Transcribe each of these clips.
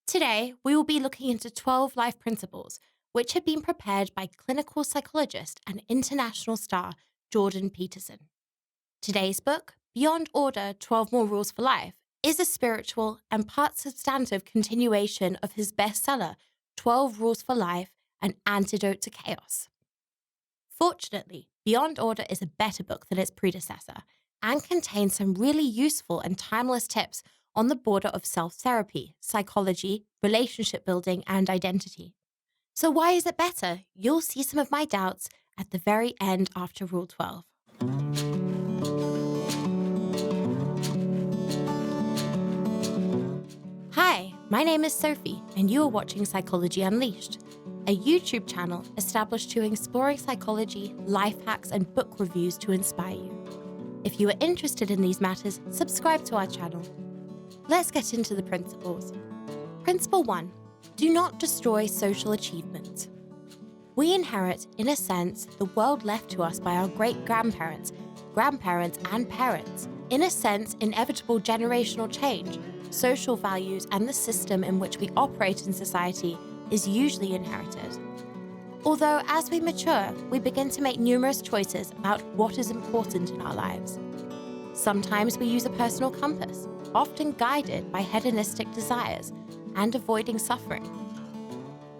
Today, we will be looking into 12 life principles, which have been prepared by clinical psychologist and international star Jordan Peterson. Today's book, Beyond Order 12 More Rules for Life, is a spiritual and part substantive continuation of his bestseller, 12 Rules for Life An Antidote to Chaos. Fortunately, Beyond Order is a better book than its predecessor and contains some really useful and timeless tips on the border of self-therapy, psychology, relationship building, and identity. So why is it better? You'll see some of my doubts at the very end after Rule 12. Hi, my name is Sophie, and you are watching Psychology Unleashed, a YouTube channel established to exploring psychology, life hacks, and book reviews to inspire you. If you are interested in these matters, subscribe to our channel. Let's get into the principles. Principle 1. Do not destroy social achievement. We inherit, in a sense, the world left to us by our great-grandparents, grandparents, and parents. In a sense, inevitable generational change, social values, and the system in which we operate in society is usually inherited. Although, as we mature, we begin to make numerous choices about what is important in our lives. Sometimes we use a personal compass, often guided by hedonistic desires and avoiding suffering.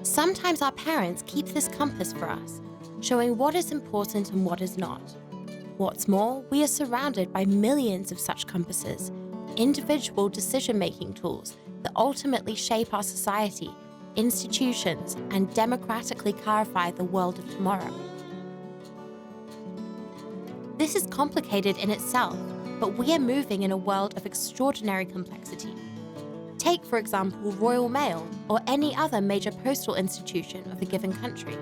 Sometimes our parents keep this compass for us, showing what is important and what is not. What's more, we are surrounded by millions of such compasses, individual decision-making tools that ultimately shape our society, institutions, and democratically clarify the world of tomorrow. This is complicated in itself, but we are moving in a world of extraordinary complexity. Take, for example, Royal Mail or any other major postal institution of a given country.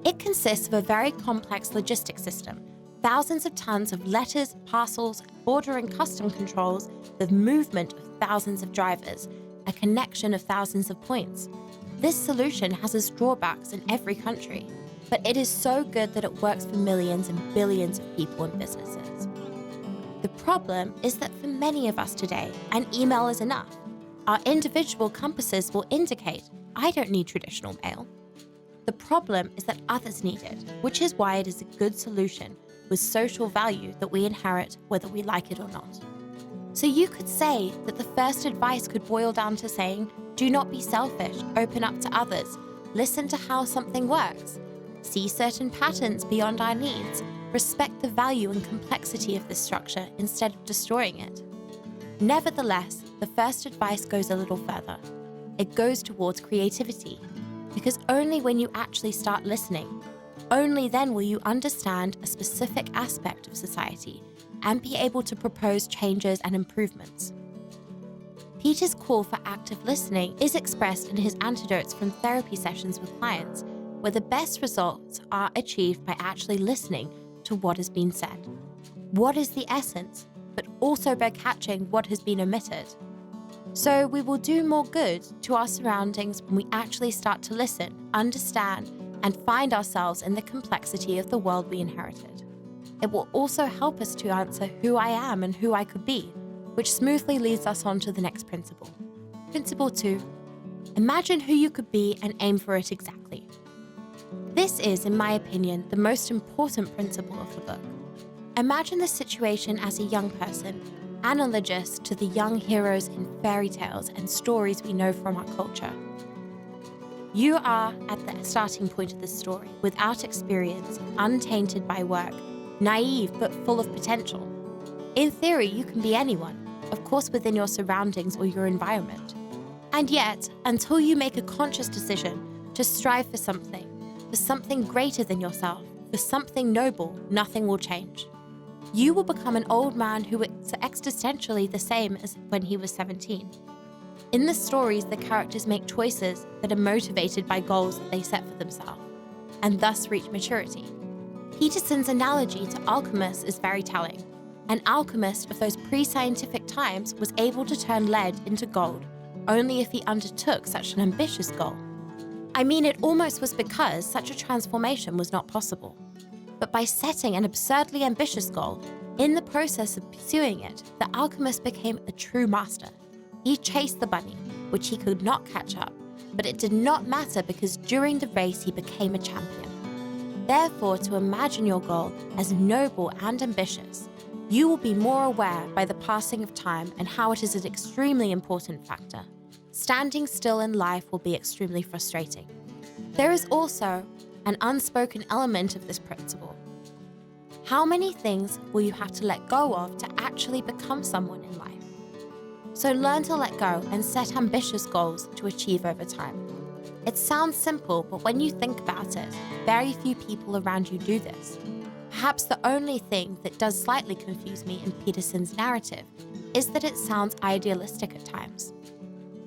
It consists of a very complex logistics system, thousands of tons of letters, parcels, border and custom controls, the movement of thousands of drivers, a connection of thousands of points. This solution has its drawbacks in every country, but it is so good that it works for millions and billions of people and businesses. The problem is that for many of us today, an email is enough. Our individual compasses will indicate, I don't need traditional mail. The problem is that others need it, which is why it is a good solution with social value that we inherit whether we like it or not. So you could say that the first advice could boil down to saying, do not be selfish, open up to others, listen to how something works, see certain patterns beyond our needs, respect the value and complexity of this structure instead of destroying it. Nevertheless, the first advice goes a little further. It goes towards creativity, because only when you actually start listening, only then will you understand a specific aspect of society and be able to propose changes and improvements. Peter's call for active listening is expressed in his antidotes from therapy sessions with clients, where the best results are achieved by actually listening to what has been said. What is the essence, but also by catching what has been omitted. So we will do more good to our surroundings when we actually start to listen, understand, and find ourselves in the complexity of the world we inherited. It will also help us to answer who I am and who I could be, which smoothly leads us on to the next principle. Principle 2. Imagine who you could be and aim for it exactly. This is, in my opinion, the most important principle of the book. Imagine the situation as a young person, analogous to the young heroes in fairy tales and stories we know from our culture. You are at the starting point of the story, without experience, untainted by work, naive but full of potential. In theory, you can be anyone, of course within your surroundings or your environment. And yet, until you make a conscious decision to strive for something greater than yourself, for something noble, nothing will change. You will become an old man who is existentially the same as when he was 17. In the stories, the characters make choices that are motivated by goals that they set for themselves, and thus reach maturity. Peterson's analogy to alchemists is very telling. An alchemist of those pre-scientific times was able to turn lead into gold only if he undertook such an ambitious goal. I mean, it almost was because such a transformation was not possible. But by setting an absurdly ambitious goal, in the process of pursuing it, the alchemist became a true master. He chased the bunny. which he could not catch up, but it did not matter because during the race he became a champion. Therefore, to imagine your goal as noble and ambitious, you will be more aware by the passing of time and how it is an extremely important factor. Standing still in life will be extremely frustrating. There is also an unspoken element of this principle. How many things will you have to let go of to actually become someone in life? So learn to let go and set ambitious goals to achieve over time. It sounds simple, but when you think about it, very few people around you do this. Perhaps the only thing that does slightly confuse me in Peterson's narrative is that it sounds idealistic at times.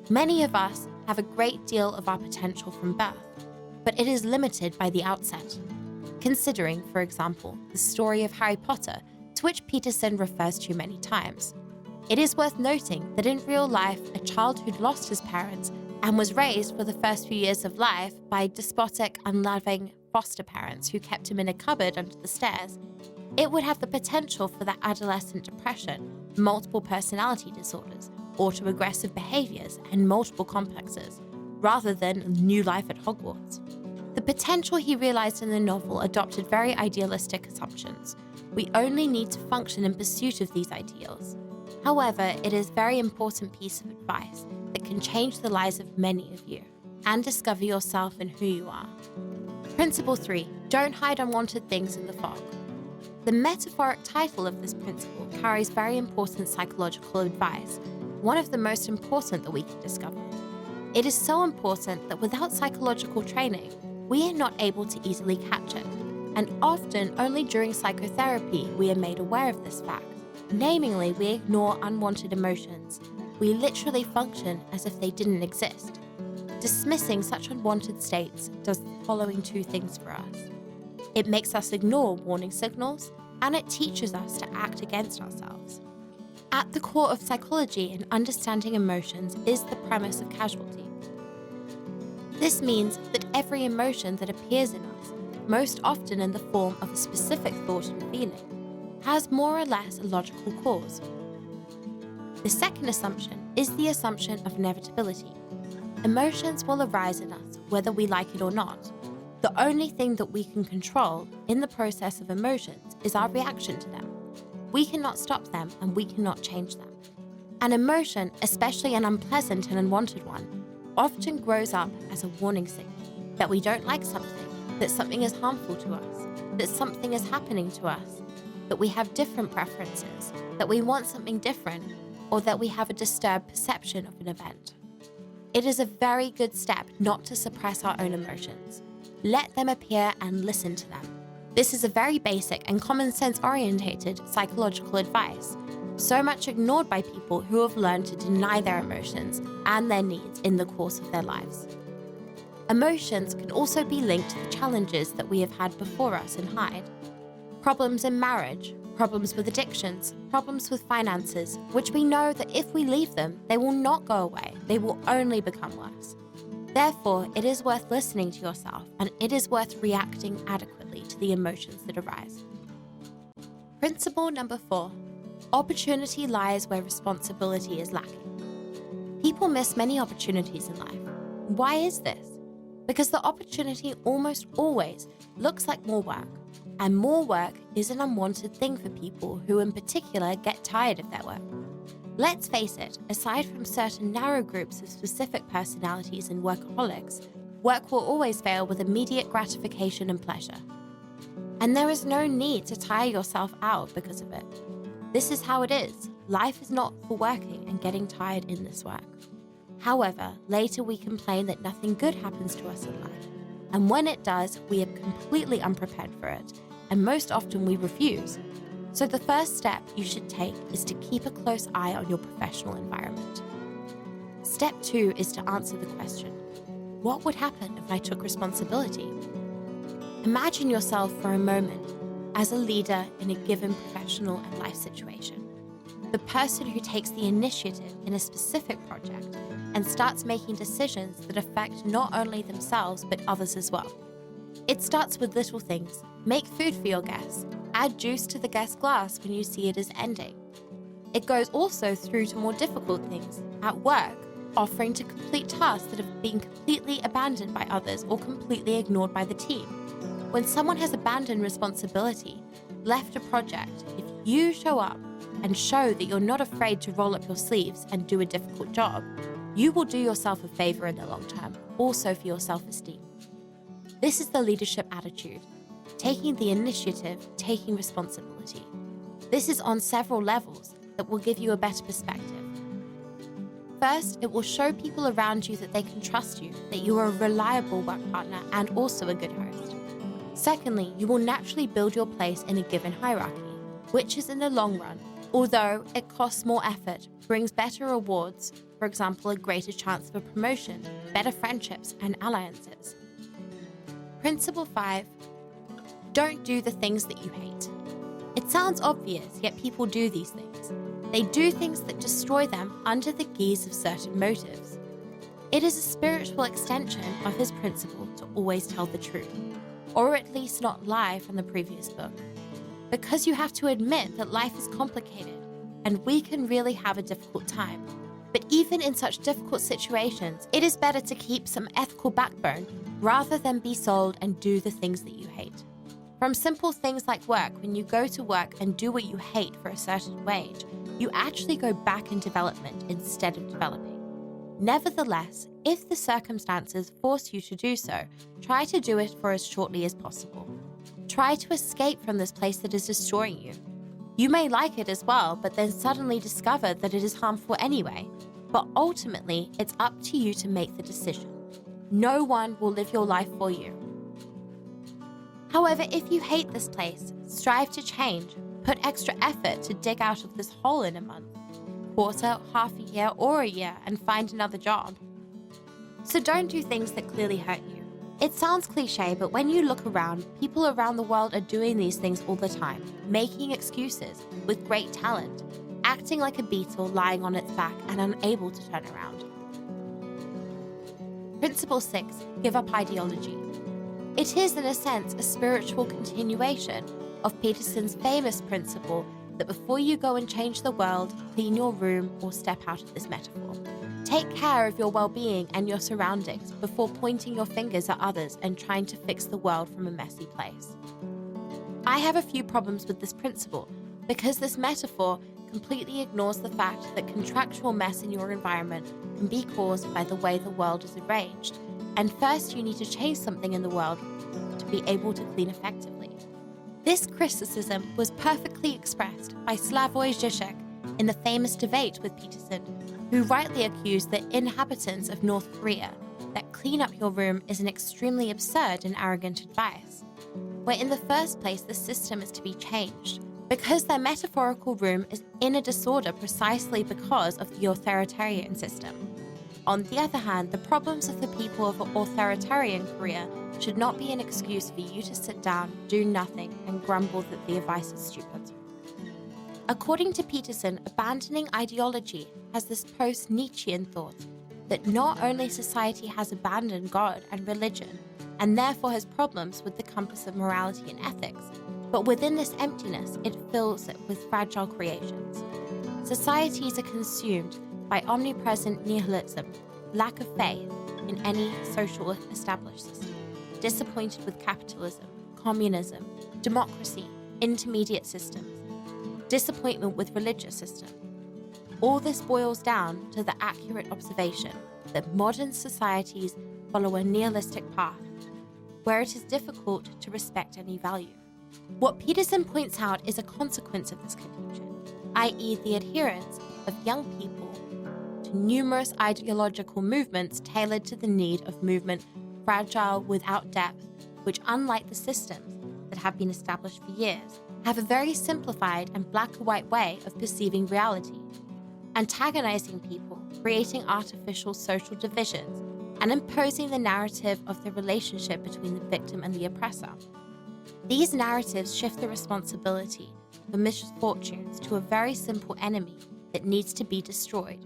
Many of us have a great deal of our potential from birth, but it is limited by the outset. Considering, for example, the story of Harry Potter, to which Peterson refers to many times. It is worth noting that in real life, a child who'd lost his parents and was raised for the first few years of life by despotic, unloving foster parents who kept him in a cupboard under the stairs, it would have the potential for that adolescent depression, multiple personality disorders, autoaggressive behaviors, and multiple complexes, rather than new life at Hogwarts. The potential he realized in the novel adopted very idealistic assumptions. We only need to function in pursuit of these ideals. However, it is a very important piece of advice that can change the lives of many of you and discover yourself and who you are. Principle 3. Don't hide unwanted things in the fog. The metaphoric title of this principle carries very important psychological advice, one of the most important that we can discover. It is so important that without psychological training, we are not able to easily catch it, and often only during psychotherapy we are made aware of this fact. Namely, we ignore unwanted emotions. We literally function as if they didn't exist. Dismissing such unwanted states does the following two things for us. It makes us ignore warning signals, and it teaches us to act against ourselves. At the core of psychology and understanding emotions is the premise of causality. This means that every emotion that appears in us, most often in the form of a specific thought and feeling, has more or less a logical cause. The second assumption is the assumption of inevitability. Emotions will arise in us whether we like it or not. The only thing that we can control in the process of emotions is our reaction to them. We cannot stop them and we cannot change them. An emotion, especially an unpleasant and unwanted one, often grows up as a warning signal that we don't like something, that something is harmful to us, that something is happening to us, that we have different preferences, that we want something different, or that we have a disturbed perception of an event. It is a very good step not to suppress our own emotions. Let them appear and listen to them. This is a very basic and common sense orientated psychological advice, so much ignored by people who have learned to deny their emotions and their needs in the course of their lives. Emotions can also be linked to the challenges that we have had before us and hide. Problems in marriage, problems with addictions, problems with finances, which we know that if we leave them, they will not go away, they will only become worse. Therefore, it is worth listening to yourself and it is worth reacting adequately to the emotions that arise. Principle number 4. Opportunity lies where responsibility is lacking. People miss many opportunities in life. Why is this? Because the opportunity almost always looks like more work, and more work is an unwanted thing for people who in particular get tired of their work. Let's face it, aside from certain narrow groups of specific personalities and workaholics, work will always fail with immediate gratification and pleasure. And there is no need to tire yourself out because of it. This is how it is. Life is not for working and getting tired in this work. However, later we complain that nothing good happens to us in life. And when it does, we are completely unprepared for it, and most often we refuse. So the first step you should take is to keep a close eye on your professional environment. Step 2 is to answer the question, what would happen if I took responsibility? Imagine yourself for a moment as a leader in a given professional and life situation. The person who takes the initiative in a specific project and starts making decisions that affect not only themselves but others as well. It starts with little things. Make food for your guests. Add juice to the guest glass when you see it is ending. It goes also through to more difficult things. At work, offering to complete tasks that have been completely abandoned by others or completely ignored by the team. When someone has abandoned responsibility, left a project, if you show up and show that you're not afraid to roll up your sleeves and do a difficult job, you will do yourself a favor in the long term, also for your self-esteem. This is the leadership attitude, taking the initiative, taking responsibility. This is on several levels that will give you a better perspective. First, it will show people around you that they can trust you, that you are a reliable work partner and also a good host. Secondly, you will naturally build your place in a given hierarchy, which is in the long run, although it costs more effort, brings better rewards, for example, a greater chance of a promotion, better friendships and alliances. Principle 5, don't do the things that you hate. It sounds obvious, yet people do these things. They do things that destroy them under the guise of certain motives. It is a spiritual extension of his principle to always tell the truth, or at least not lie from the previous book. Because you have to admit that life is complicated, and we can really have a difficult time. But even in such difficult situations, it is better to keep some ethical backbone rather than be sold and do the things that you hate. From simple things like work, when you go to work and do what you hate for a certain wage, you actually go back in development instead of developing. Nevertheless, if the circumstances force you to do so, try to do it for as shortly as possible. Try to escape from this place that is destroying you. You may like it as well, but then suddenly discover that it is harmful anyway. But ultimately, it's up to you to make the decision. No one will live your life for you. However, if you hate this place, strive to change. Put extra effort to dig out of this hole in a month, quarter, half a year, or a year and find another job. So don't do things that clearly hurt you. It sounds cliche, but when you look around, people around the world are doing these things all the time, making excuses, with great talent, acting like a beetle lying on its back and unable to turn around. Principle 6, give up ideology. It is, in a sense, a spiritual continuation of Peterson's famous principle that before you go and change the world, clean your room or step out of this metaphor. Take care of your well-being and your surroundings before pointing your fingers at others and trying to fix the world from a messy place. I have a few problems with this principle because this metaphor completely ignores the fact that contractual mess in your environment can be caused by the way the world is arranged, and first you need to change something in the world to be able to clean effectively. This criticism was perfectly expressed by Slavoj Žižek in the famous debate with Peterson, who rightly accused the inhabitants of North Korea that clean up your room is an extremely absurd and arrogant advice, where in the first place the system is to be changed, because their metaphorical room is in a disorder precisely because of the authoritarian system. On the other hand, the problems of the people of authoritarian Korea should not be an excuse for you to sit down, do nothing, and grumble that the advice is stupid. According to Peterson, abandoning ideology has this post-Nietzschean thought that not only society has abandoned God and religion, and therefore has problems with the compass of morality and ethics, but within this emptiness, it fills it with fragile creations. Societies are consumed by omnipresent nihilism, lack of faith in any social established system, disappointed with capitalism, communism, democracy, intermediate systems, disappointment with religious systems. All this boils down to the accurate observation that modern societies follow a nihilistic path, where it is difficult to respect any value. What Peterson points out is a consequence of this conclusion, i.e. the adherence of young people to numerous ideological movements tailored to the need of movement fragile without depth, which, unlike the systems that have been established for years, have a very simplified and black and white way of perceiving reality, antagonizing people, creating artificial social divisions, and imposing the narrative of the relationship between the victim and the oppressor. These narratives shift the responsibility for misfortunes to a very simple enemy that needs to be destroyed,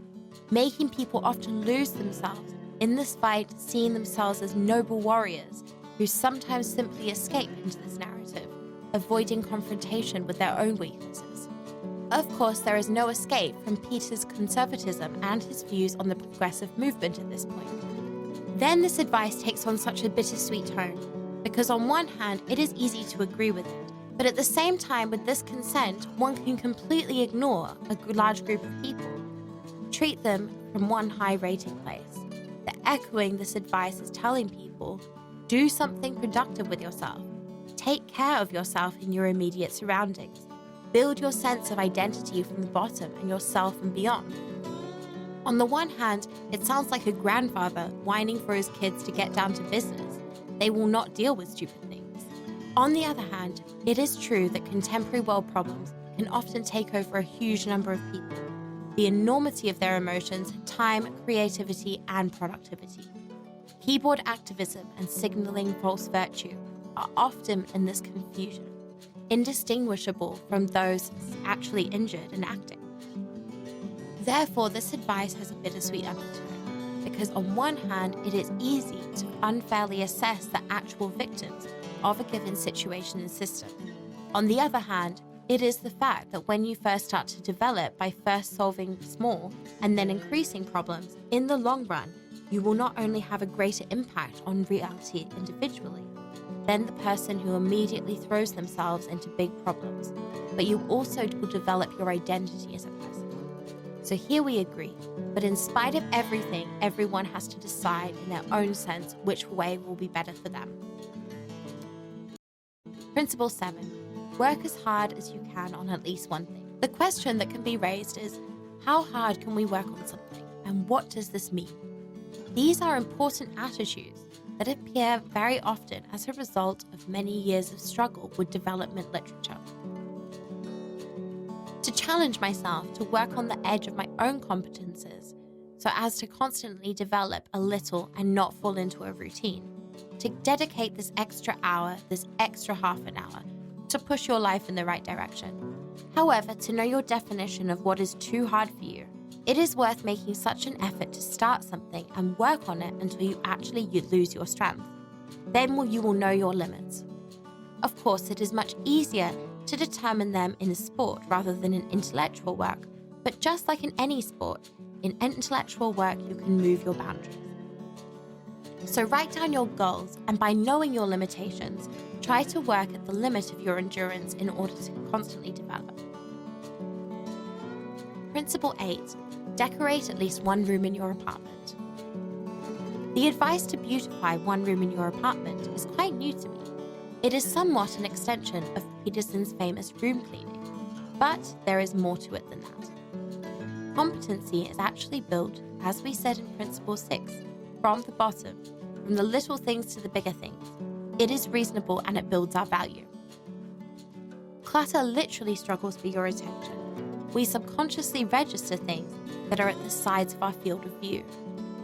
making people often lose themselves in this fight, seeing themselves as noble warriors who sometimes simply escape into this narrative, avoiding confrontation with their own weaknesses. Of course, there is no escape from Peter's conservatism and his views on the progressive movement at this point. Then this advice takes on such a bittersweet tone, because on one hand, it is easy to agree with it, but at the same time, with this consent, one can completely ignore a large group of people. Treat them from one high rating place. The echoing this advice is telling people, do something productive with yourself. Take care of yourself in your immediate surroundings. Build your sense of identity from the bottom and yourself and beyond. On the one hand, it sounds like a grandfather whining for his kids to get down to business. They will not deal with stupid things. On the other hand, it is true that contemporary world problems can often take over a huge number of people. The enormity of their emotions, time, creativity, and productivity. Keyboard activism and signaling false virtue are often in this confusion, indistinguishable from those actually injured and acting. Therefore, this advice has a bittersweet undertone, because on one hand, it is easy to unfairly assess the actual victims of a given situation and system. On the other hand, it is the fact that when you first start to develop by first solving small and then increasing problems, in the long run, you will not only have a greater impact on reality individually than the person who immediately throws themselves into big problems, but you also will develop your identity as a person. So here we agree, but in spite of everything, everyone has to decide in their own sense which way will be better for them. Principle 7. Work as hard as you can on at least one thing. The question that can be raised is, how hard can we work on something, and what does this mean? These are important attitudes that appear very often as a result of many years of struggle with development literature. To challenge myself to work on the edge of my own competences so as to constantly develop a little and not fall into a routine. To dedicate this extra hour, this extra half an hour, to push your life in the right direction. However, to know your definition of what is too hard for you, it is worth making such an effort to start something and work on it until you lose your strength. Then you will know your limits. Of course, it is much easier to determine them in a sport rather than in intellectual work, but just like in any sport, in intellectual work you can move your boundaries. So write down your goals, and by knowing your limitations, try to work at the limit of your endurance in order to constantly develop. Principle 8. Decorate at least one room in your apartment. The advice to beautify one room in your apartment is quite new to me. It is somewhat an extension of Peterson's famous room cleaning, but there is more to it than that. Competency is actually built, as we said in Principle 6, from the bottom, from the little things to the bigger things. It is reasonable and it builds our value. Clutter literally struggles for your attention. We subconsciously register things that are at the sides of our field of view.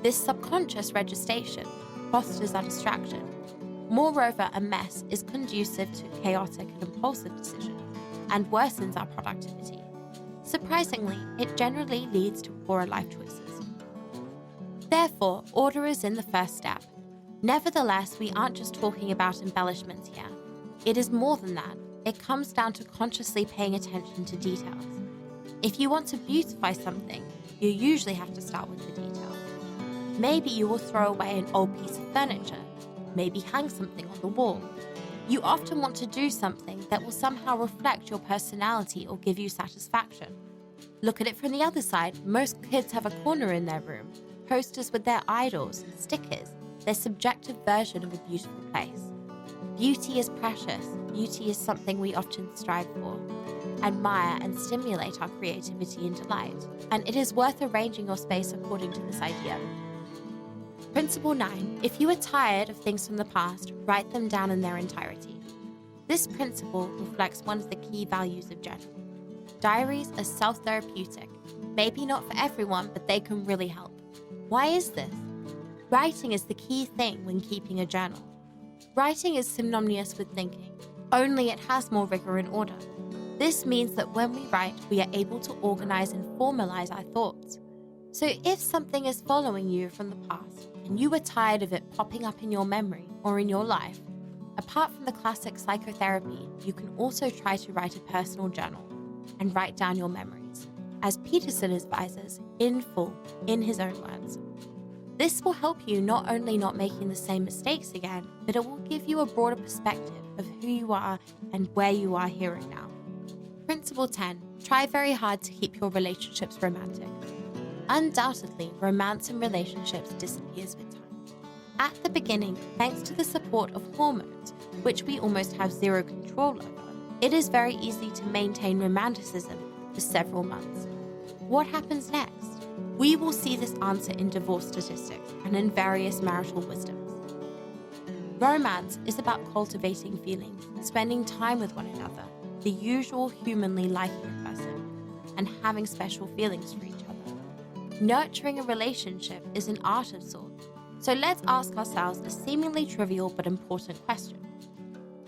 This subconscious registration fosters our distraction. Moreover, a mess is conducive to chaotic and impulsive decisions and worsens our productivity. Surprisingly, it generally leads to poorer life choices. Therefore, order is in the first step. Nevertheless, we aren't just talking about embellishments here. It is more than that. It comes down to consciously paying attention to details. If you want to beautify something, you usually have to start with the details. Maybe you will throw away an old piece of furniture, maybe hang something on the wall. You often want to do something that will somehow reflect your personality or give you satisfaction. Look at it from the other side. Most kids have a corner in their room, posters with their idols, stickers, their subjective version of a beautiful place. Beauty is precious. Beauty is something we often strive for, admire, and stimulate our creativity and delight. And it is worth arranging your space according to this idea. Principle 9. If you are tired of things from the past, write them down in their entirety. This principle reflects one of the key values of journaling. Diaries are self-therapeutic. Maybe not for everyone, but they can really help. Why is this? Writing is the key thing when keeping a journal. Writing is synonymous with thinking, only it has more rigor and order. This means that when we write, we are able to organize and formalize our thoughts. So if something is following you from the past, and you are tired of it popping up in your memory or in your life, apart from the classic psychotherapy, you can also try to write a personal journal. and write down your memories, as Peterson advises, in full, in his own words. This will help you not only not making the same mistakes again, but it will give you a broader perspective of who you are and where you are here and now. Principle 10. Try very hard to keep your relationships romantic. Undoubtedly, romance in relationships disappears with time. At the beginning, thanks to the support of hormones, which we almost have zero control over, it is very easy to maintain romanticism for several months. What happens next? We will see this answer in divorce statistics and in various marital wisdoms. Romance is about cultivating feelings, spending time with one another, the usual humanly liking a person, and having special feelings for each other. Nurturing a relationship is an art of sorts, so let's ask ourselves a seemingly trivial but important question.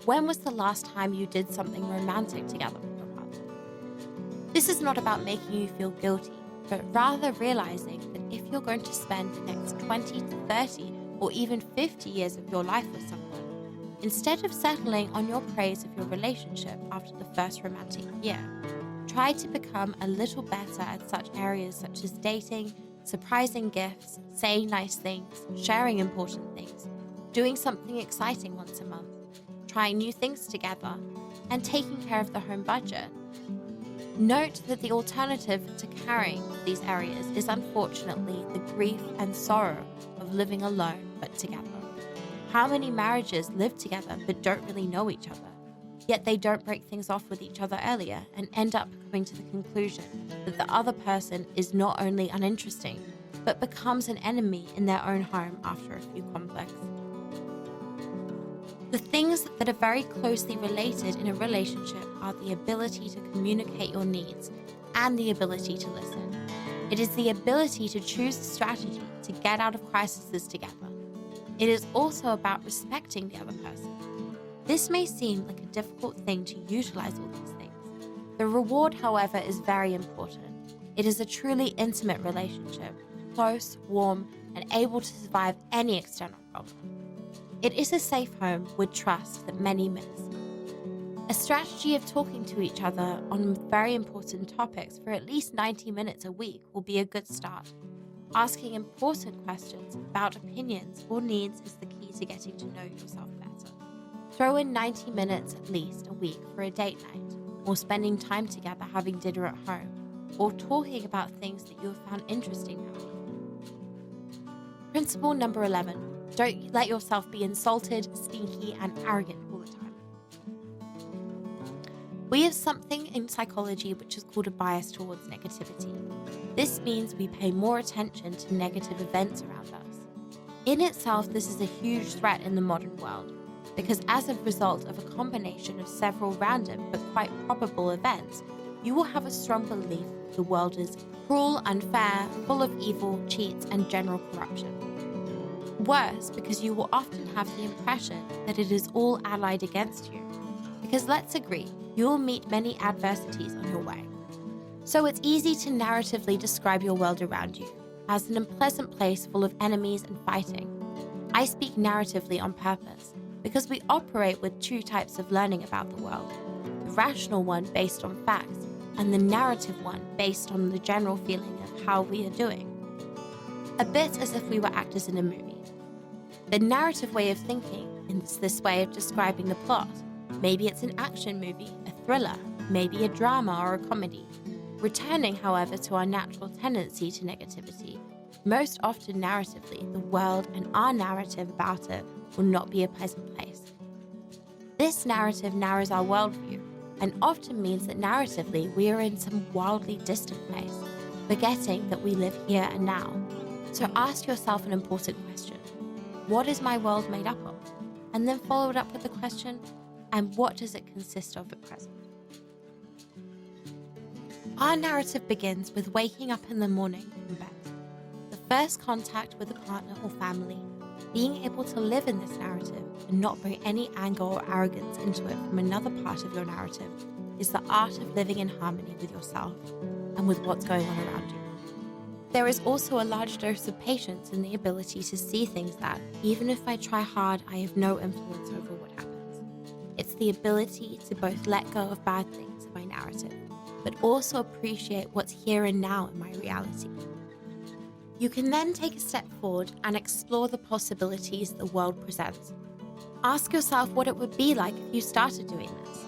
When was the last time you did something romantic together with your partner? This is not about making you feel guilty, but rather realizing that if you're going to spend the next 20 to 30 or even 50 years of your life with someone, instead of settling on your praise of your relationship after the first romantic year, try to become a little better at such areas such as dating, surprising gifts, saying nice things, sharing important things, doing something exciting once a month, trying new things together, and taking care of the home budget. Note that the alternative to carrying these areas is unfortunately the grief and sorrow of living alone but together. How many marriages live together but don't really know each other, yet they don't break things off with each other earlier and end up coming to the conclusion that the other person is not only uninteresting, but becomes an enemy in their own home after a few conflicts. The things that are very closely related in a relationship are the ability to communicate your needs and the ability to listen. It is the ability to choose a strategy to get out of crises together. It is also about respecting the other person. This may seem like a difficult thing to utilize all these things. The reward, however, is very important. It is a truly intimate relationship, close, warm, and able to survive any external problem. It is a safe home with trust that many miss. A strategy of talking to each other on very important topics for at least 90 minutes a week will be a good start. Asking important questions about opinions or needs is the key to getting to know yourself better. Throw in 90 minutes at least a week for a date night, or spending time together having dinner at home, or talking about things that you have found interesting now. Principle number 11. Don't let yourself be insulted, sneaky, and arrogant all the time. We have something in psychology which is called a bias towards negativity. This means we pay more attention to negative events around us. In itself, this is a huge threat in the modern world, because as a result of a combination of several random but quite probable events, you will have a strong belief that the world is cruel, unfair, full of evil, cheats, and general corruption. Worse, because you will often have the impression that it is all allied against you. Because let's agree, you will meet many adversities on your way. So it's easy to narratively describe your world around you as an unpleasant place full of enemies and fighting. I speak narratively on purpose because we operate with two types of learning about the world: the rational one based on facts and the narrative one based on the general feeling of how we are doing. A bit as if we were actors in a movie. The narrative way of thinking is this way of describing the plot. Maybe it's an action movie, a thriller, maybe a drama or a comedy. Returning, however, to our natural tendency to negativity, most often narratively, the world and our narrative about it will not be a pleasant place. This narrative narrows our worldview and often means that narratively we are in some wildly distant place, forgetting that we live here and now. So ask yourself an important question. What is my world made up of? And then follow it up with the question, and what does it consist of at present? Our narrative begins with waking up in the morning in bed. The first contact with a partner or family, being able to live in this narrative and not bring any anger or arrogance into it from another part of your narrative, is the art of living in harmony with yourself and with what's going on around you. There is also a large dose of patience in the ability to see things that, even if I try hard, I have no influence over what happens. It's the ability to both let go of bad things in my narrative but also appreciate what's here and now in my reality. You can then take a step forward and explore the possibilities the world presents. Ask yourself what it would be like if you started doing this.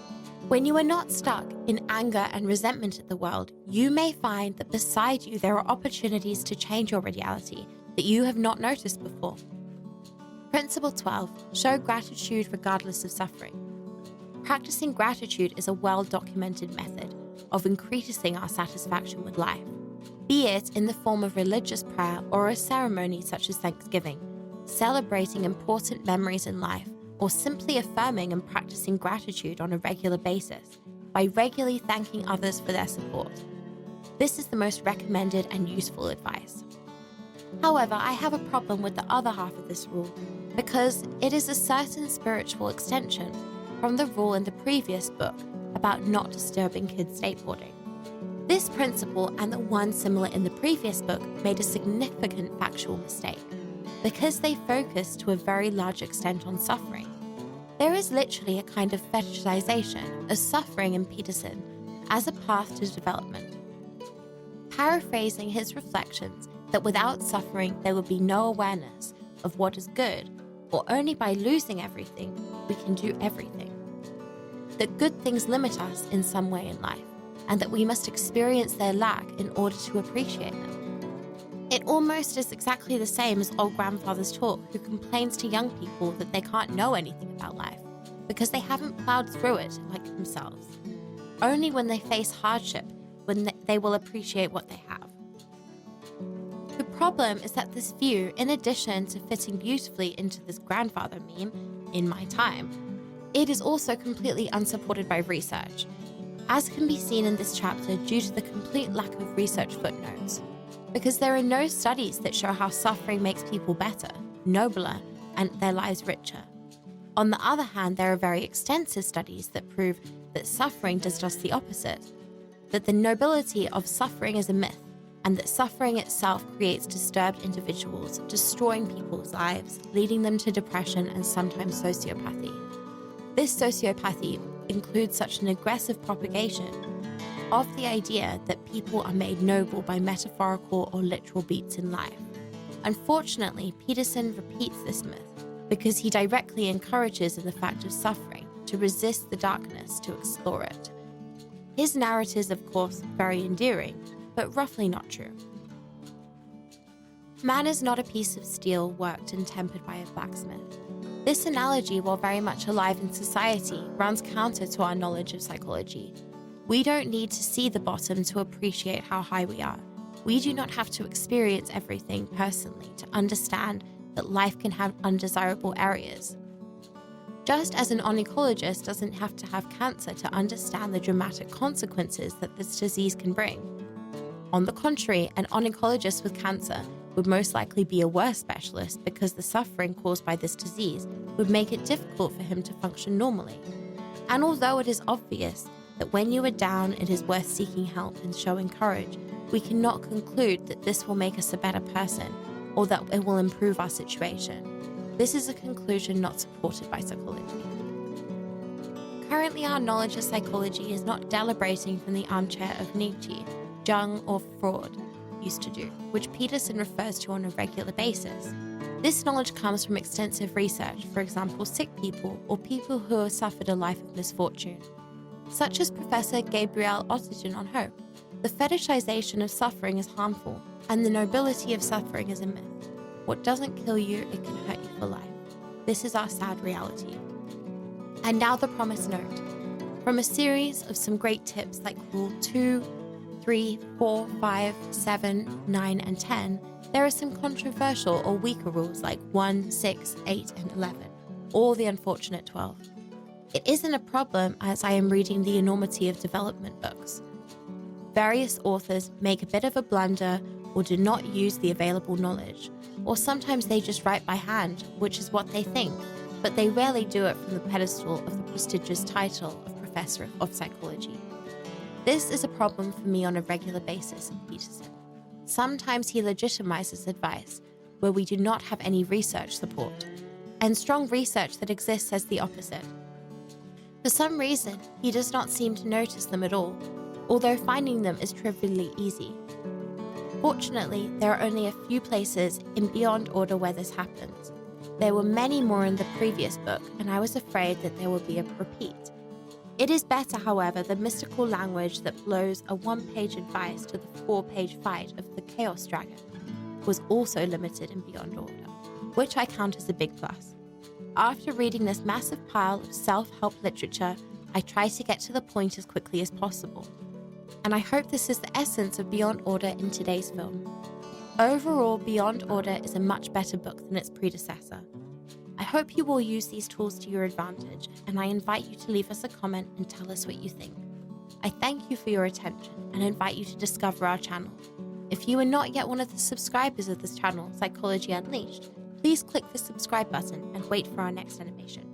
When you are not stuck in anger and resentment at the world, you may find that beside you there are opportunities to change your reality that you have not noticed before. Principle 12, show gratitude regardless of suffering. Practicing gratitude is a well-documented method of increasing our satisfaction with life, be it in the form of religious prayer or a ceremony such as Thanksgiving, celebrating important memories in life, or simply affirming and practicing gratitude on a regular basis by regularly thanking others for their support. This is the most recommended and useful advice. However, I have a problem with the other half of this rule because it is a certain spiritual extension from the rule in the previous book about not disturbing kids skateboarding. This principle and the one similar in the previous book made a significant factual mistake because they focus to a very large extent on suffering. There is literally a kind of fetishization of suffering in Peterson as a path to development. Paraphrasing his reflections that without suffering there would be no awareness of what is good, or only by losing everything we can do everything. That good things limit us in some way in life, and that we must experience their lack in order to appreciate them. It almost is exactly the same as old grandfather's talk who complains to young people that they can't know anything about life because they haven't plowed through it like themselves. Only when they face hardship when they will appreciate what they have. The problem is that this view, in addition to fitting beautifully into this grandfather meme, in my time, it is also completely unsupported by research, as can be seen in this chapter due to the complete lack of research footnotes. Because there are no studies that show how suffering makes people better, nobler, and their lives richer. On the other hand, there are very extensive studies that prove that suffering does just the opposite, that the nobility of suffering is a myth, and that suffering itself creates disturbed individuals, destroying people's lives, leading them to depression and sometimes sociopathy. This sociopathy includes such an aggressive propagation of the idea that people are made noble by metaphorical or literal beats in life. Unfortunately, Peterson repeats this myth because he directly encourages in the fact of suffering to resist the darkness to explore it. His narrative is, of course, very endearing, but roughly not true. Man is not a piece of steel worked and tempered by a blacksmith. This analogy, while very much alive in society, runs counter to our knowledge of psychology. We don't need to see the bottom to appreciate how high we are. We do not have to experience everything personally to understand that life can have undesirable areas. Just as an oncologist doesn't have to have cancer to understand the dramatic consequences that this disease can bring. On the contrary, an oncologist with cancer would most likely be a worse specialist because the suffering caused by this disease would make it difficult for him to function normally. And although it is obvious that when you are down, it is worth seeking help and showing courage, we cannot conclude that this will make us a better person or that it will improve our situation. This is a conclusion not supported by psychology. Currently, our knowledge of psychology is not deliberating from the armchair of Nietzsche, Jung, or Freud used to do, which Peterson refers to on a regular basis. This knowledge comes from extensive research, for example, sick people or people who have suffered a life of misfortune, such as Professor Gabriel Ottingen on Hope. The fetishization of suffering is harmful, and the nobility of suffering is a myth. What doesn't kill you, it can hurt you for life. This is our sad reality. And now the promised note. From a series of some great tips like Rule 2, 3, 4, 5, 7, 9, and 10, there are some controversial or weaker rules like 1, 6, 8, and 11, or the unfortunate 12. It isn't a problem as I am reading the enormity of development books. Various authors make a bit of a blunder or do not use the available knowledge, or sometimes they just write by hand, which is what they think, but they rarely do it from the pedestal of the prestigious title of Professor of Psychology. This is a problem for me on a regular basis in Peterson. Sometimes he legitimizes advice where we do not have any research support, and strong research that exists says the opposite. For some reason, he does not seem to notice them at all, although finding them is trivially easy. Fortunately, there are only a few places in Beyond Order where this happens. There were many more in the previous book, and I was afraid that there would be a repeat. It is better, however, than mystical language that blows a one-page advice to the four-page fight of the Chaos Dragon was also limited in Beyond Order, which I count as a big plus. After reading this massive pile of self-help literature, I try to get to the point as quickly as possible. And I hope this is the essence of Beyond Order in today's film. Overall, Beyond Order is a much better book than its predecessor. I hope you will use these tools to your advantage, and I invite you to leave us a comment and tell us what you think. I thank you for your attention and invite you to discover our channel. If you are not yet one of the subscribers of this channel, Psychology Unleashed, please click the subscribe button and wait for our next animation.